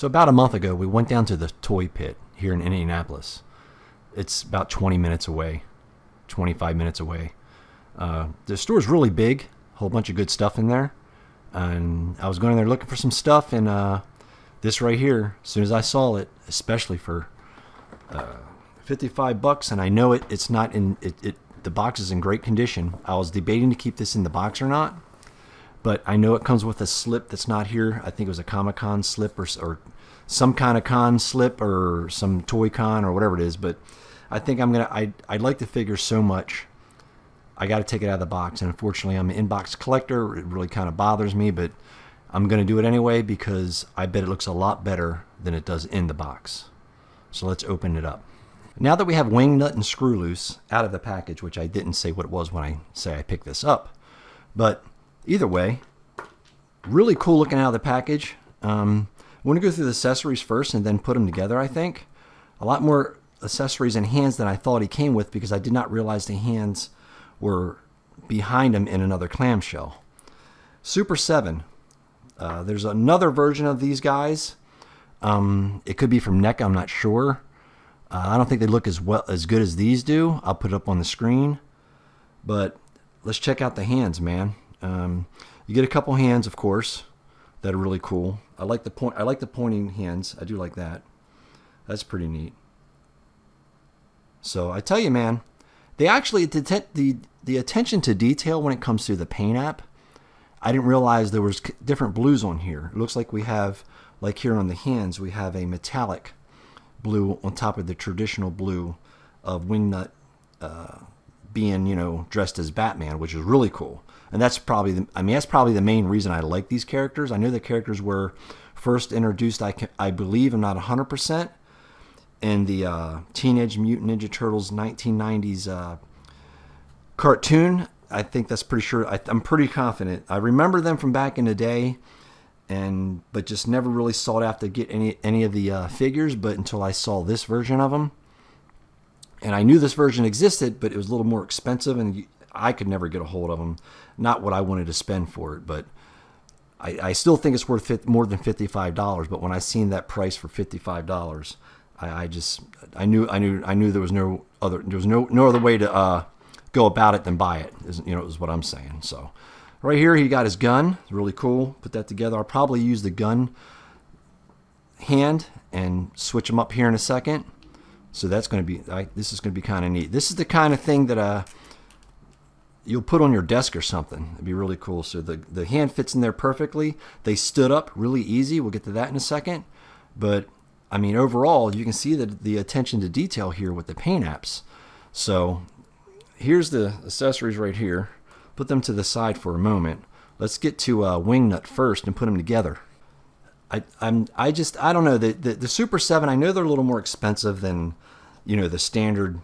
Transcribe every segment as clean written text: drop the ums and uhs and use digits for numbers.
So about a month ago, we went down to the toy pit here in Indianapolis. It's about 20 minutes away, 25 minutes away. The store's really big, a whole bunch of good stuff in there. And I was going in there looking for some stuff, and this right here, as soon as I saw it, especially for $55, and I know it's not in it. The box is in great condition. I was debating to keep this in the box or not, but I know it comes with a slip that's not here. I think it was a Comic-Con slip or some kind of con slip or some Toy Con or whatever it is. But I think I'd like the figure so much. I got to take it out of the box. And unfortunately, I'm an in-box collector. It really kind of bothers me, but I'm going to do it anyway because I bet it looks a lot better than it does in the box. So let's open it up. Now that we have Wingnut and Screwloose out of the package, which I didn't say what it was when I say I picked this up, but either way, really cool looking out of the package. I'm going to go through the accessories first and then put them together, I think. A lot more accessories and hands than I thought he came with because I did not realize the hands were behind him in another clamshell. Super7. There's another version of these guys. It could be from NECA, I'm not sure. I don't think they look as good as these do. I'll put it up on the screen. But let's check out the hands, man. You get a couple hands, of course, that are really cool. I like the pointing hands. I do like that. That's pretty neat. So I tell you, man, they actually the attention to detail when it comes to the paint app. I didn't realize there was different blues on here. It looks like we have, like here on the hands, we have a metallic blue on top of the traditional blue of Wingnut being, dressed as Batman, which is really cool. And that's probably the main reason I like these characters. I know the characters were first introduced, I believe, I'm not 100%, in the Teenage Mutant Ninja Turtles 1990s cartoon. I think that's pretty sure. I'm pretty confident. I remember them from back in the day, but just never really sought out to get any of the figures. But until I saw this version of them, and I knew this version existed, but it was a little more expensive, and I could never get a hold of them. Not what I wanted to spend for it, but I still think it's worth more than $55. But when I seen that price for $55, I knew there was no other way to go about it than buy it. Is what I'm saying. So right here he got his gun. It's really cool. Put that together. I'll probably use the gun hand and switch them up here in a second. So that's going to be this is going to be kind of neat. This is the kind of thing that you'll put on your desk or something. It'd be really cool. So the hand fits in there perfectly. They stood up really easy. We'll get to that in a second. But I mean, overall, you can see the attention to detail here with the paint apps. So here's the accessories right here. Put them to the side for a moment. Let's get to Wingnut first and put them together. I don't know. The Super7, I know they're a little more expensive than, the standard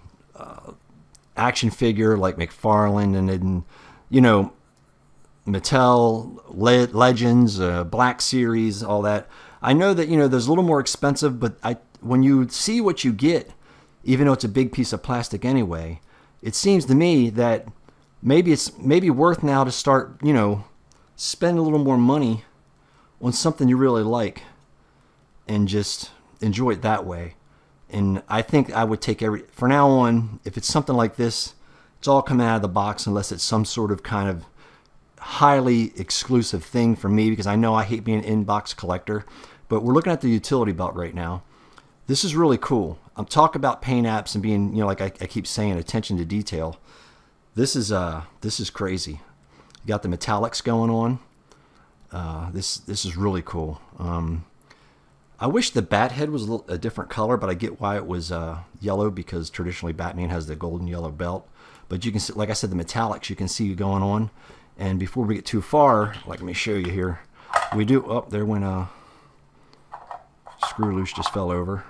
action figure like McFarlane and Mattel, Legends, Black Series, all that. I know that, there's a little more expensive, but when you see what you get, even though it's a big piece of plastic anyway, it seems to me that maybe it's worth now to start, spend a little more money on something you really like and just enjoy it that way. And I think I would take for now on, if it's something like this, it's all coming out of the box unless it's some sort of kind of highly exclusive thing for me, because I know I hate being an in-box collector. But we're looking at the utility belt right now. This is really cool. I'm talking about paint apps and being, like I keep saying, attention to detail. This is crazy. You got the metallics going on. This is really cool. I wish the bat head was a different color, but I get why it was yellow, because traditionally Batman has the golden yellow belt. But you can see, like I said, the metallics you can see going on. And before we get too far, let me show you here. We do. Oh, there went Screwloose just fell over.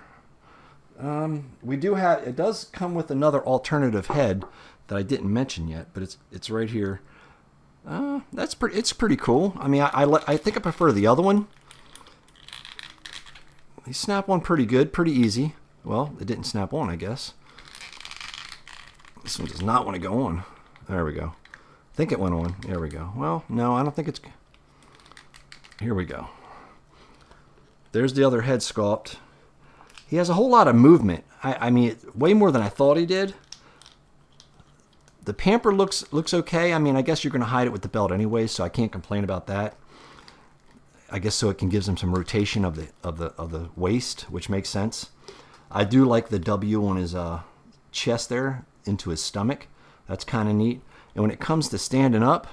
We do have. It does come with another alternative head that I didn't mention yet, but it's right here. It's pretty cool. I mean, I think I prefer the other one. They snap on pretty good, pretty easy. Well, it didn't snap on, I guess. This one does not want to go on. There we go. I think it went on. There we go. Well, no, I don't think it's... Here we go. There's the other head sculpt. He has a whole lot of movement. I mean, way more than I thought he did. The pamper looks okay. I mean, I guess you're going to hide it with the belt anyway, so I can't complain about that. I guess so it can give him some rotation of the waist, which makes sense. I do like the W on his chest there into his stomach. That's kind of neat. And when it comes to standing up,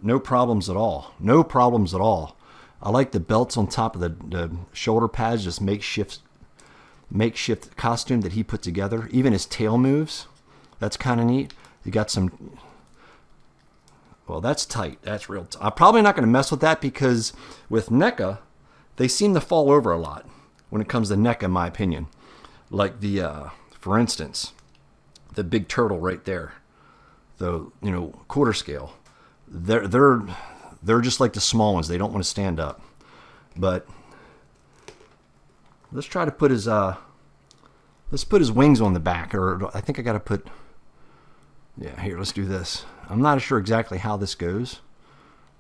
no problems at all. No problems at all. I like the belts on top of the shoulder pads, just makeshift costume that he put together. Even his tail moves. That's kind of neat. You got some... Well, that's tight. That's real tight. I'm probably not going to mess with that because with NECA, they seem to fall over a lot when it comes to NECA, in my opinion. Like the, for instance, the big turtle right there. The, quarter scale. They're just like the small ones. They don't want to stand up. But let's try to put his wings on the back. Or I think I got to put... Yeah, here, let's do this. I'm not sure exactly how this goes.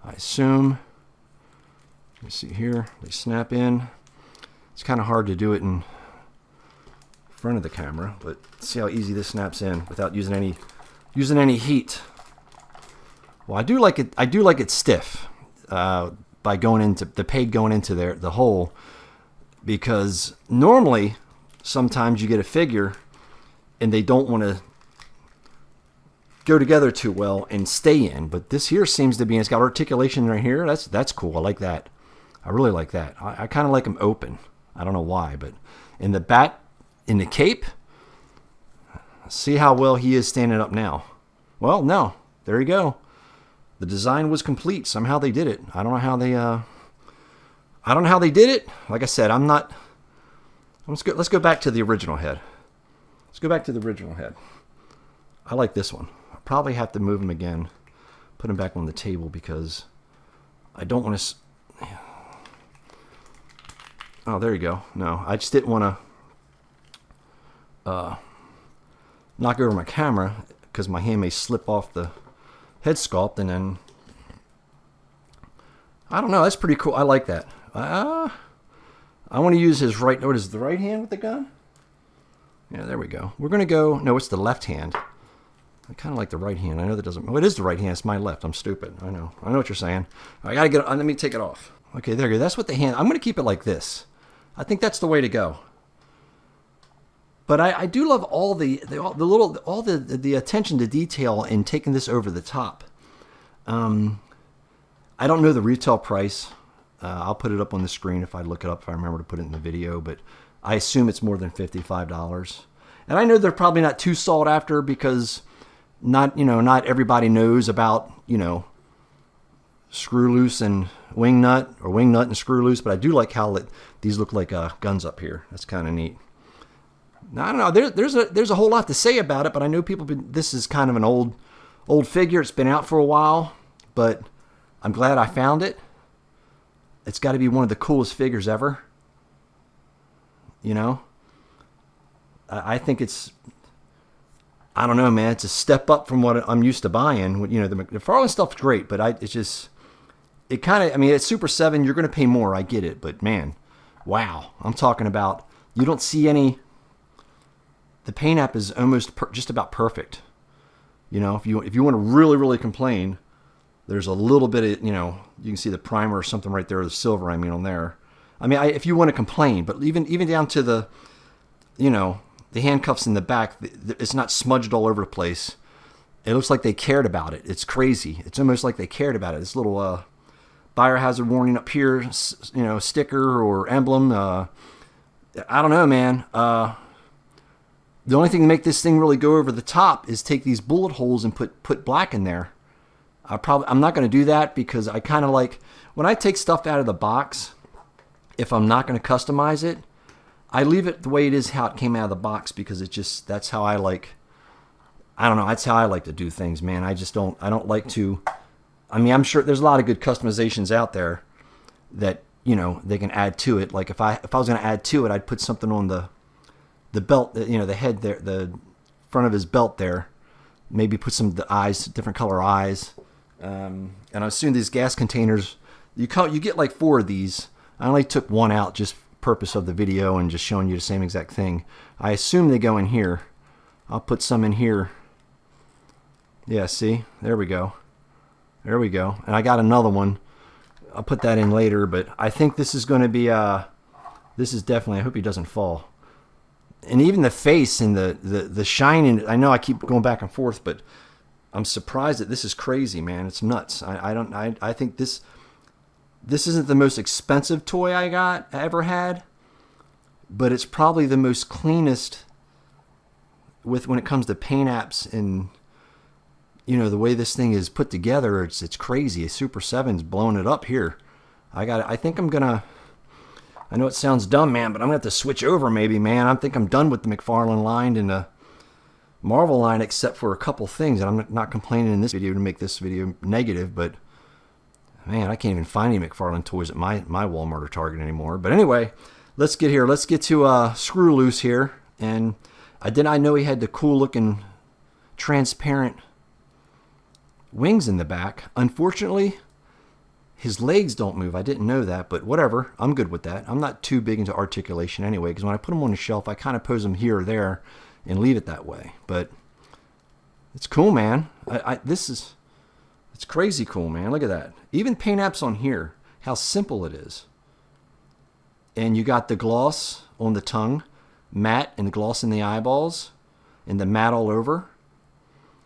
I assume... Let me see here. They snap in. It's kind of hard to do it in front of the camera, but see how easy this snaps in without using any heat. Well, I do like it stiff by going into the peg going into the hole, because normally sometimes you get a figure and they don't want to go together too well and stay in, but this here seems to be, and it's got articulation right here. That's cool. I like that. I really like that. I kind of like them open. I don't know why, but in the cape, see how well he is standing up now. Well, no, there you go. The design was complete. Somehow they did it. I don't know how they did it. Like I said, let's go back to the original head. Let's go back to the original head. I like this one. I'll probably have to move him again, put him back on the table because I don't want to... Oh, there you go. No, I just didn't want to knock over my camera because my hand may slip off the head sculpt, and then I don't know. That's pretty cool. I like that. I want to use his right. What is the right hand with the gun? Yeah, there we go. We're gonna go. No, it's the left hand. I kind of like the right hand. I know that doesn't. Oh, it is the right hand. It's my left. I'm stupid. I know. I know what you're saying. I gotta get. Let me take it off. Okay, there you go. That's what the hand. I'm gonna keep it like this. I think that's the way to go. But I do love all the attention to detail in taking this over the top. I don't know the retail price. I'll put it up on the screen if I look it up, if I remember to put it in the video. But I assume it's more than $55. And I know they're probably not too sought after because not everybody knows about Screwloose and Wingnut, or Wingnut and Screwloose. But I do like how these look like guns up here. That's kind of neat. Now, I don't know. There's a whole lot to say about it, but I know this is kind of an old figure. It's been out for a while, but I'm glad I found it. It's got to be one of the coolest figures ever. I think it's, I don't know, man. It's a step up from what I'm used to buying. The McFarlane stuff's great, but it's at Super7, you're going to pay more. I get it, but man, wow. I'm talking about, you don't see any. The paint app is almost just about perfect. If you want to really, really complain, there's a little bit of, you can see the primer or something right there, the silver, on there. If you want to complain, but even down to the, the handcuffs in the back, it's not smudged all over the place. It looks like they cared about it. It's crazy. It's almost like they cared about it. This little biohazard warning up here, sticker or emblem. I don't know, man. The only thing to make this thing really go over the top is take these bullet holes and put black in there. I'm not going to do that because I kind of like, when I take stuff out of the box, if I'm not going to customize it, I leave it the way it is, how it came out of the box, because that's how I like, I don't know, that's how I like to do things, man. I don't like to, I'm sure there's a lot of good customizations out there that, they can add to it. Like if I was going to add to it, I'd put something on the belt, the head there, the front of his belt there. Maybe put some of the eyes, different color eyes. And I assume these gas containers, you get like 4 of these. I only took one out just purpose of the video and just showing you the same exact thing. I assume they go in here. I'll put some in here. Yeah, see? There we go. There we go. And I got another one. I'll put that in later, but I think this is going to be, this is definitely, I hope he doesn't fall. And even the face and the shine in it, I know I keep going back and forth, but I'm surprised that this is crazy, man. It's nuts. I think this isn't the most expensive toy I ever had, but it's probably the most cleanest when it comes to paint apps and, you know, the way this thing is put together. It's crazy. Super7's blowing it up here. I think I'm gonna, I know it sounds dumb, man, but I'm gonna have to switch over maybe, man. I think I'm done with the McFarlane line and the Marvel line, except for a couple things, and I'm not complaining in this video to make this video negative, but man, I can't even find any McFarlane toys at my Walmart or Target anymore. But anyway, let's get here. Let's get to Screwloose here. And I did not know he had the cool looking transparent wings in the back. Unfortunately, his legs don't move. I didn't know that, but whatever. I'm good with that. I'm not too big into articulation anyway, because when I put them on the shelf, I kind of pose them here or there and leave it that way. But it's cool, man. It's crazy cool, man. Look at that. Even paint apps on here, how simple it is. And you got the gloss on the tongue, matte, and the gloss in the eyeballs, and the matte all over.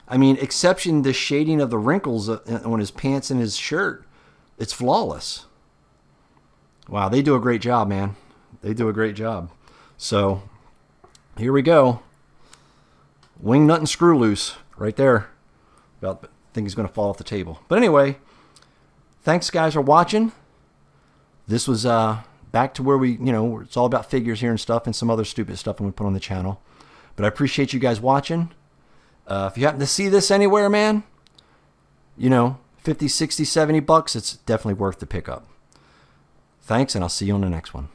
I mean, exception the shading of the wrinkles on his pants and his shirt. It's flawless. Wow, they do a great job, man. They do a great job. So, here we go. Wingnut and Screwloose, right there. I think he's going to fall off the table. But anyway, thanks, guys, for watching. This was back to where we, you know, it's all about figures here and stuff and some other stupid stuff I'm going to put on the channel. But I appreciate you guys watching. If you happen to see this anywhere, man, you know, 50, 60, 70 bucks, it's definitely worth the pickup. Thanks, and I'll see you on the next one.